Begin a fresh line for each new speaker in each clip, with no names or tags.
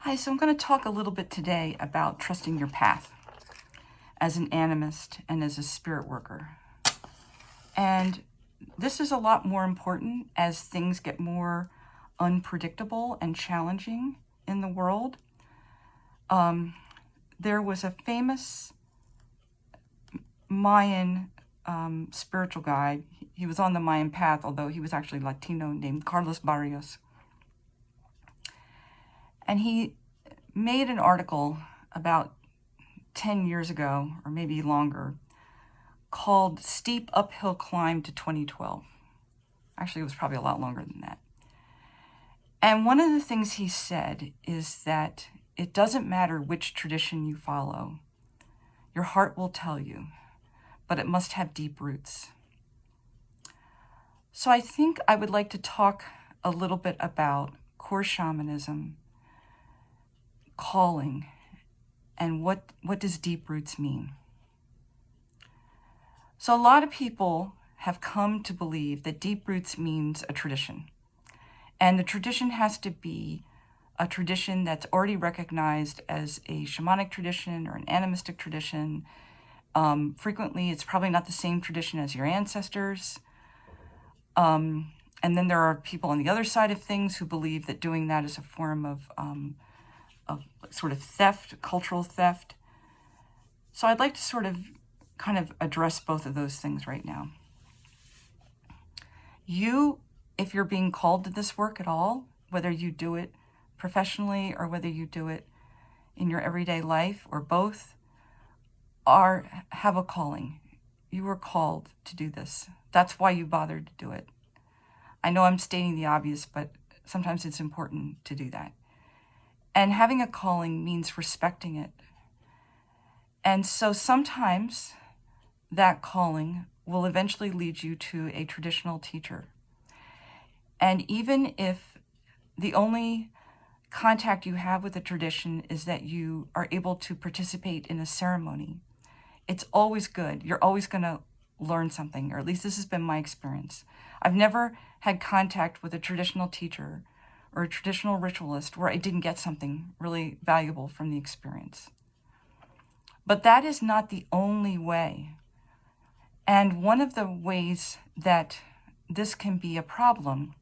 Hi, so I'm going to talk a little bit today about trusting your path as an animist and as a spirit worker. And this is a lot more important as things get more unpredictable and challenging in the world. There was a famous Mayan spiritual guide. He was on the Mayan path, although he was actually Latino, named Carlos Barrios. And he made an article about 10 years ago, or maybe longer, called Steep Uphill Climb to 2012. Actually, it was probably a lot longer than that. And one of the things he said is that it doesn't matter which tradition you follow. Your heart will tell you, but it must have deep roots. So I think I would like to talk a little bit about core shamanism, calling, and what does deep roots mean? So a lot of people have come to believe that deep roots means a tradition. And the tradition has to be a tradition that's already recognized as a shamanic tradition or an animistic tradition. Frequently, it's probably not the same tradition as your ancestors. And then there are people on the other side of things who believe that doing that is a form of sort of theft, cultural theft. So I'd like to kind of address both of those things right now. If you're being called to this work at all, whether you do it professionally or whether you do it in your everyday life or both, have a calling. You were called to do this. That's why you bothered to do it. I know I'm stating the obvious, but sometimes it's important to do that. And having a calling means respecting it. And so sometimes that calling will eventually lead you to a traditional teacher. And even if the only contact you have with a tradition is that you are able to participate in a ceremony, it's always good. You're always going to learn something, or at least this has been my experience. I've never had contact with a traditional teacher or a traditional ritualist where I didn't get something really valuable from the experience. But that is not the only way. And one of the ways that this can be a problem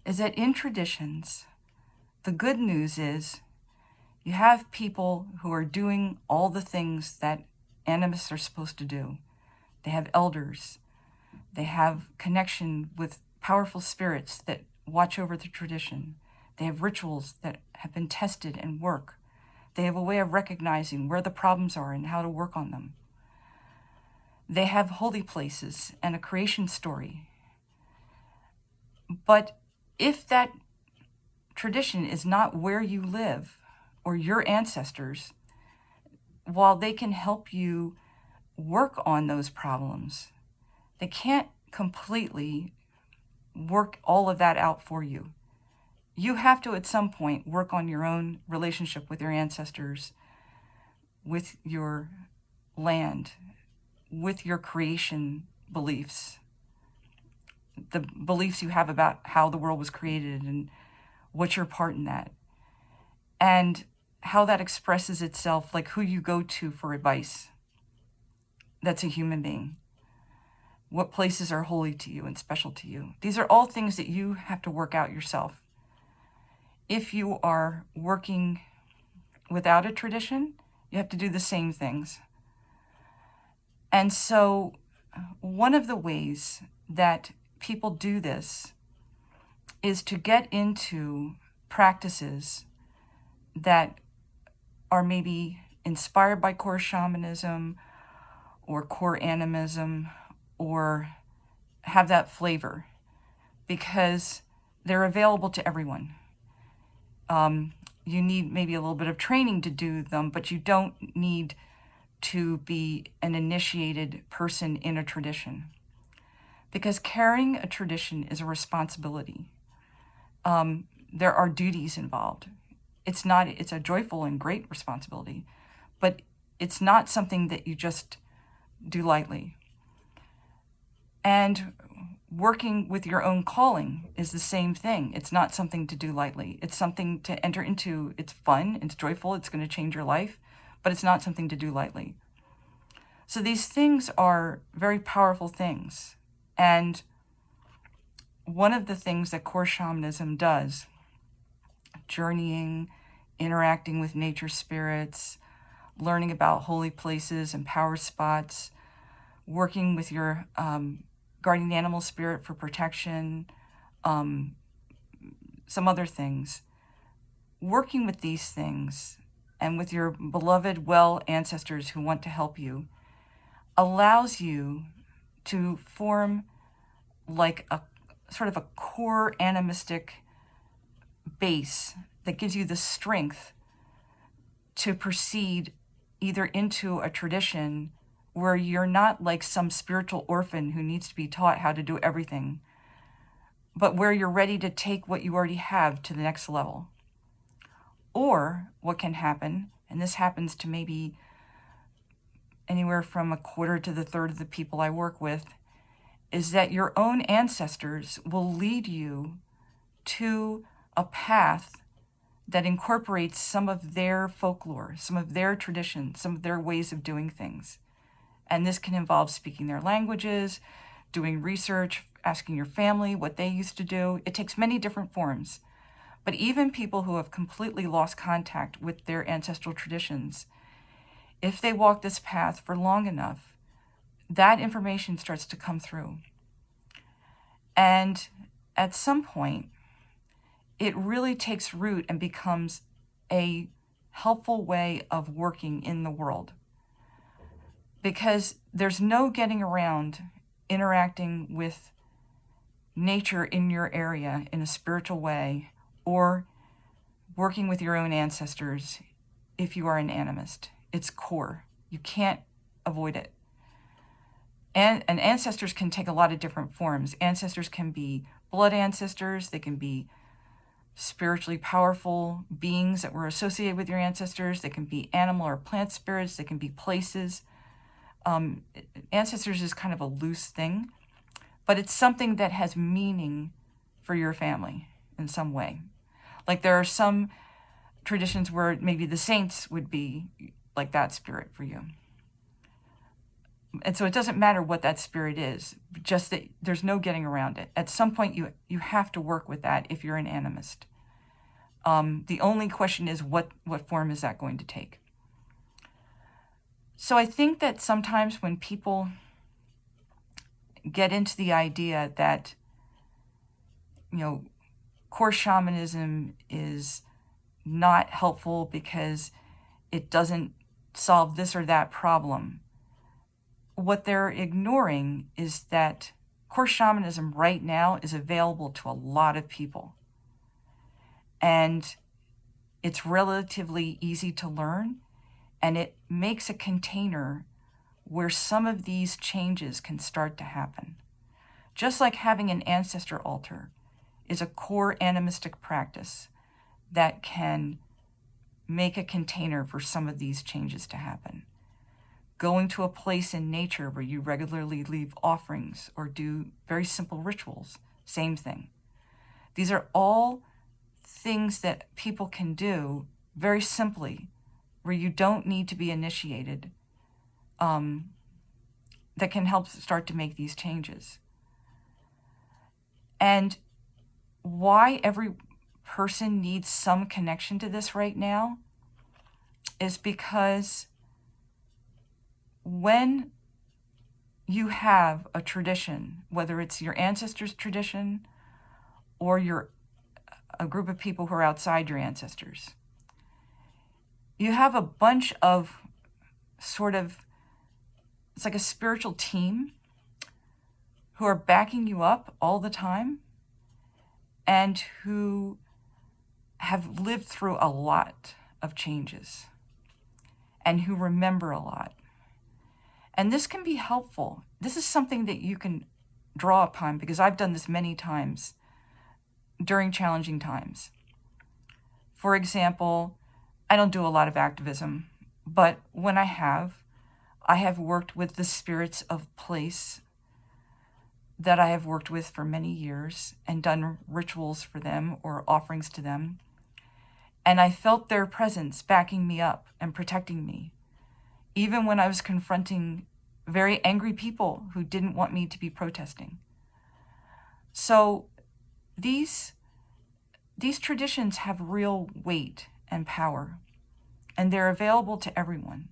is that in traditions, the good news is you have people who are doing all the things that animists are supposed to do. They have elders. They have connection with powerful spirits that watch over the tradition. They have rituals that have been tested and work. They have a way of recognizing where the problems are and how to work on them. They have holy places and a creation story. But if that tradition is not where you live or your ancestors, while they can help you work on those problems, they can't completely work all of that out for you. You have to, at some point, work on your own relationship with your ancestors, with your land, with your creation beliefs, the beliefs you have about how the world was created and what's your part in that, and how that expresses itself, like who you go to for advice that's a human being. What places are holy to you and special to you? These are all things that you have to work out yourself. If you are working without a tradition, you have to do the same things. And so one of the ways that people do this is to get into practices that are maybe inspired by core shamanism or core animism or have that flavor, because they're available to everyone. You need maybe a little bit of training to do them, but you don't need to be an initiated person in a tradition, because carrying a tradition is a responsibility. There are duties involved. It's a joyful and great responsibility, but it's not something that you just do lightly. And working with your own calling is the same thing. It's not something to do lightly. It's something to enter into. It's fun, it's joyful, it's going to change your life, but it's not something to do lightly. So these things are very powerful things. And one of the things that core shamanism does, journeying, interacting with nature spirits, learning about holy places and power spots, working with your guardian animal spirit for protection, some other things. Working with these things and with your beloved well ancestors who want to help you allows you to form like a sort of a core animistic base that gives you the strength to proceed either into a tradition where you're not like some spiritual orphan who needs to be taught how to do everything, but where you're ready to take what you already have to the next level. Or what can happen, and this happens to maybe anywhere from a quarter to the third of the people I work with, is that your own ancestors will lead you to a path that incorporates some of their folklore, some of their traditions, some of their ways of doing things. And this can involve speaking their languages, doing research, asking your family what they used to do. It takes many different forms. But even people who have completely lost contact with their ancestral traditions, if they walk this path for long enough, that information starts to come through. And at some point, it really takes root and becomes a helpful way of working in the world. Because there's no getting around interacting with nature in your area in a spiritual way or working with your own ancestors if you are an animist. It's core. You can't avoid it. And ancestors can take a lot of different forms. Ancestors can be blood ancestors. They can be spiritually powerful beings that were associated with your ancestors. They can be animal or plant spirits. They can be places. Ancestors is kind of a loose thing, but it's something that has meaning for your family in some way. Like there are some traditions where maybe the saints would be like that spirit for you. And so it doesn't matter what that spirit is, just that there's no getting around it. At some point, you have to work with that if you're an animist. The only question is what form is that going to take? So I think that sometimes when people get into the idea that, core shamanism is not helpful because it doesn't solve this or that problem, what they're ignoring is that core shamanism right now is available to a lot of people. And it's relatively easy to learn, and it makes a container where some of these changes can start to happen. Just like having an ancestor altar is a core animistic practice that can make a container for some of these changes to happen. Going to a place in nature where you regularly leave offerings or do very simple rituals, same thing. These are all things that people can do very simply, where you don't need to be initiated, that can help start to make these changes. And why every person needs some connection to this right now is because when you have a tradition, whether it's your ancestors' tradition or you're a group of people who are outside your ancestors, you have a bunch of it's like a spiritual team who are backing you up all the time and who have lived through a lot of changes and who remember a lot. And this can be helpful. This is something that you can draw upon because I've done this many times during challenging times. For example, I don't do a lot of activism, but when I have worked with the spirits of place that I have worked with for many years and done rituals for them or offerings to them. And I felt their presence backing me up and protecting me, even when I was confronting very angry people who didn't want me to be protesting. So these traditions have real weight and power, and they're available to everyone.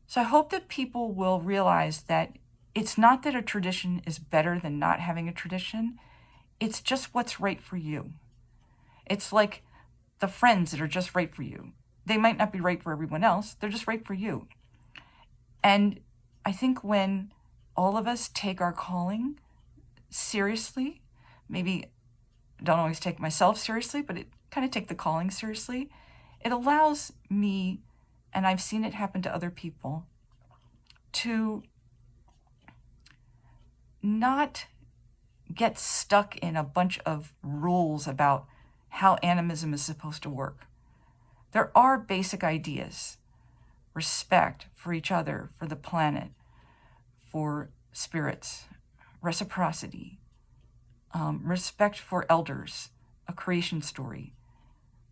So I hope that people will realize that it's not that a tradition is better than not having a tradition. It's just what's right for you. It's like the friends that are just right for you. They might not be right for everyone else. They're just right for you. And I think when all of us take our calling seriously, maybe don't always take myself seriously, but kind of take the calling seriously, it allows me, and I've seen it happen to other people, to not get stuck in a bunch of rules about how animism is supposed to work. There are basic ideas: respect for each other, for the planet, for spirits, reciprocity, respect for elders, a creation story,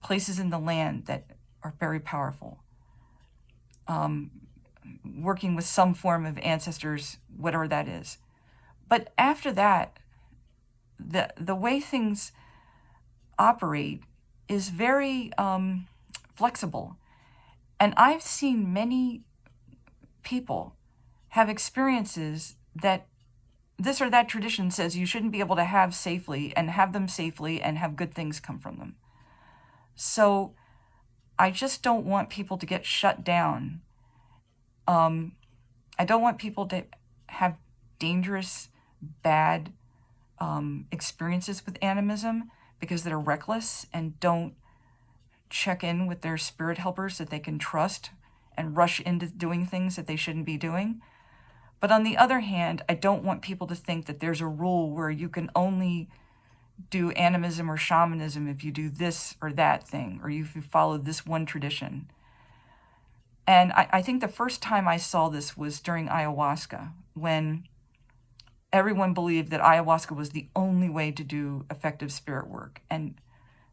places in the land that are very powerful, working with some form of ancestors, whatever that is. But after that, the way things operate is very flexible. And I've seen many people have experiences that this or that tradition says you shouldn't be able to have safely, and have them safely and have good things come from them. So I just don't want people to get shut down. I don't want people to have dangerous, bad experiences with animism because they're reckless and don't check in with their spirit helpers that they can trust and rush into doing things that they shouldn't be doing. But on the other hand, I don't want people to think that there's a rule where you can only do animism or shamanism if you do this or that thing, or if you follow this one tradition. And I think the first time I saw this was during ayahuasca, when everyone believed that ayahuasca was the only way to do effective spirit work. And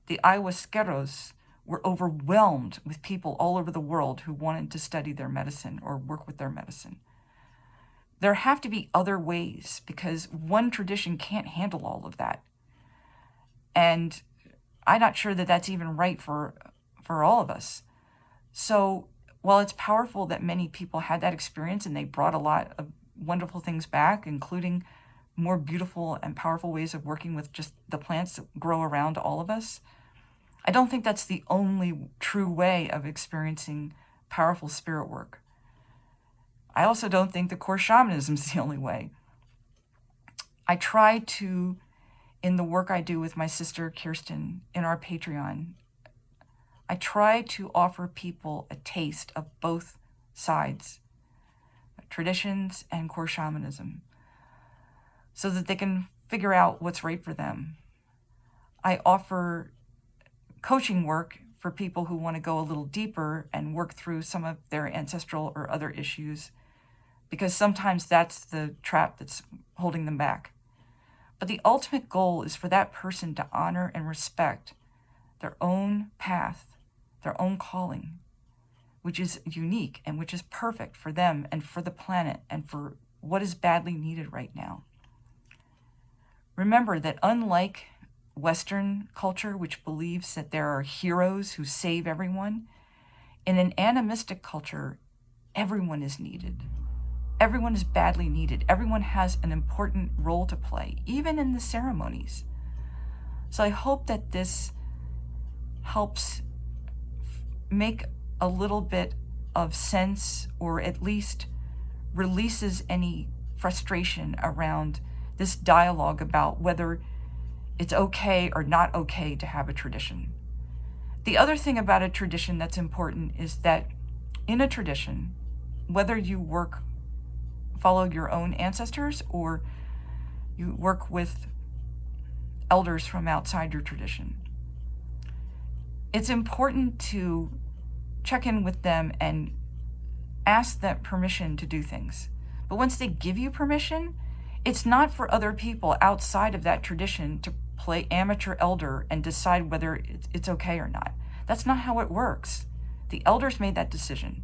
the ayahuasqueros were overwhelmed with people all over the world who wanted to study their medicine or work with their medicine. There have to be other ways, because one tradition can't handle all of that. And I'm not sure that that's even right for all of us. So while it's powerful that many people had that experience and they brought a lot of wonderful things back, including more beautiful and powerful ways of working with just the plants that grow around all of us, I don't think that's the only true way of experiencing powerful spirit work. I also don't think the core shamanism is the only way. I try to, in the work I do with my sister Kirsten in our Patreon, I try to offer people a taste of both sides, traditions and core shamanism, so that they can figure out what's right for them. I offer coaching work for people who want to go a little deeper and work through some of their ancestral or other issues, because sometimes that's the trap that's holding them back. But the ultimate goal is for that person to honor and respect their own path, their own calling, which is unique and which is perfect for them and for the planet and for what is badly needed right now. Remember that unlike Western culture, which believes that there are heroes who save everyone, in an animistic culture, everyone is needed. Everyone is badly needed. Everyone has an important role to play, even in the ceremonies. So I hope that this helps make a little bit of sense, or at least releases any frustration around this dialogue about whether it's okay or not okay to have a tradition. The other thing about a tradition that's important is that in a tradition, whether you follow your own ancestors or you work with elders from outside your tradition, it's important to check in with them and ask them permission to do things. But once they give you permission, It's not for other people outside of that tradition to play amateur elder and decide whether it's okay or not. That's not how it works. The elders made that decision.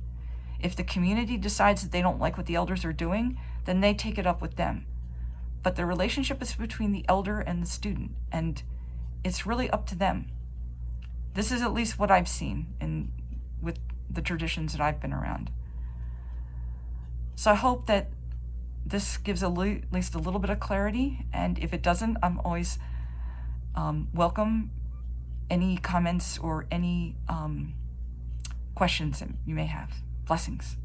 If the community decides that they don't like what the elders are doing, then they take it up with them. But the relationship is between the elder and the student, and it's really up to them. This is at least what I've seen with the traditions that I've been around. So I hope that this gives at least a little bit of clarity, and if it doesn't, I'm always welcome any comments or any questions that you may have. Blessings.